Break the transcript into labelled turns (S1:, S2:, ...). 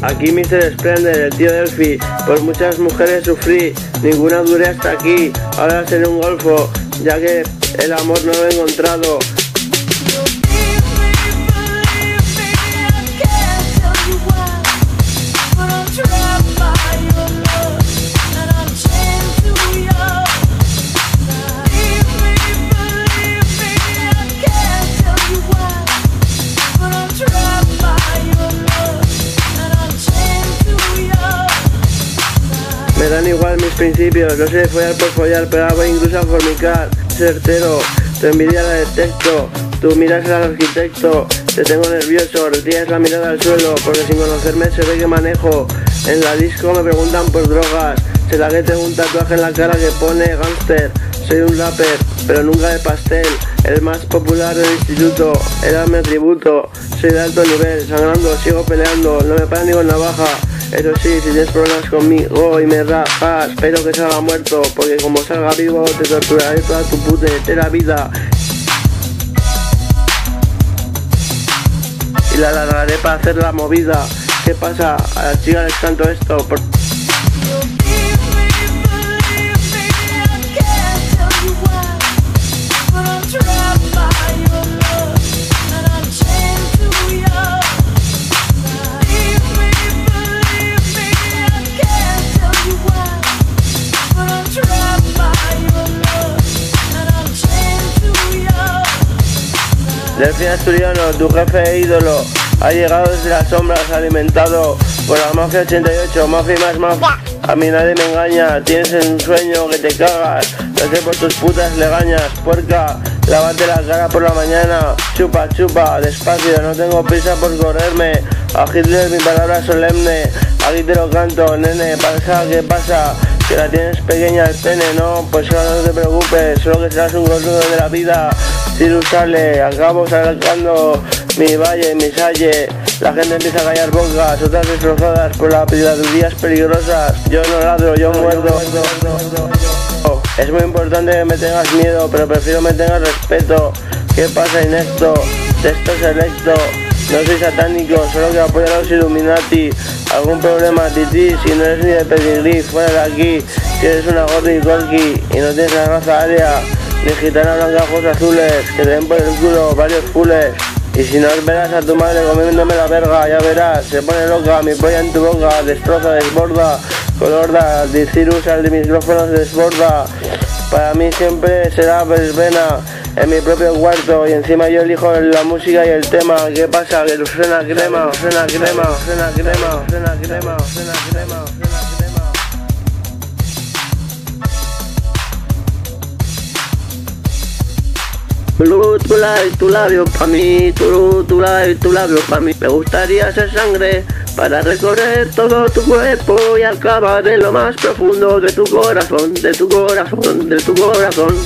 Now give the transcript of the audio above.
S1: Aquí Mr. Splendor, el tío Delphi. Por muchas mujeres sufrí, ninguna duré hasta aquí. Ahora seré un golfo, ya que el amor no lo he encontrado. Me dan igual mis principios, no sé follar por follar, pero voy incluso a fornicar, certero, tu envidia la detecto, tú miras al arquitecto, te tengo nervioso, retiras la mirada al suelo, porque sin conocerme se ve que manejo, en la disco me preguntan por drogas, será que tengo un tatuaje en la cara que pone gangster, soy un rapper, pero nunca de pastel, el más popular del instituto, era mi atributo, soy de alto nivel, sangrando, sigo peleando, no me paran ni con navaja. Eso sí, si tienes problemas conmigo y me rajas, espero que salga muerto, porque como salga vivo te torturaré toda tu putetera vida. Y la alargaré para hacer la movida. ¿Qué pasa? A las chicas les canto esto. Delfín asturiano, tu jefe e ídolo, ha llegado desde las sombras, alimentado por la mafia 88, mafia y más mafia. A mí nadie me engaña, tienes un sueño que te cagas, no sé por tus putas legañas, puerca, lávate la cara por la mañana, chupa, chupa, despacio, no tengo prisa por correrme, a Hitler mi palabra solemne, aquí te lo canto, nene, pasa, ¿qué pasa? Que la tienes pequeña el pene, ¿no? Pues ahora no te preocupes, solo que serás un gordo de la vida. Sin usarle, acabo sacando mi valle, mi salle. La gente empieza a callar bocas, otras destrozadas por las pedidurías peligrosas. Yo no ladro, yo muerdo. Es muy importante que me tengas miedo, pero prefiero me tengas respeto. ¿Qué pasa, inepto? Texto selecto. No soy satánico, solo que apoyo a los Illuminati. ¿Algún problema, titi? Si no eres ni de pedigrí, fuera de aquí. Si eres una gorda y colqui y no tienes la raza aérea, ni gitana blanca ojos azules, que te den por el culo varios fules. Y si no verás a tu madre comiéndome la verga, ya verás, se pone loca, mi polla en tu boca, destroza, desborda, colorda, Cirus al de mis micrófonos desborda. Para mí siempre será verbena en mi propio cuarto y encima yo elijo la música y el tema. ¿Qué pasa? Que suena crema, suena crema, suena crema, suena crema, suena crema, suena crema. Tu labio pa' mí, tu labio pa' mí. Me gustaría ser sangre para recorrer todo tu cuerpo y acabar en lo más profundo de tu corazón, de tu corazón, de tu corazón.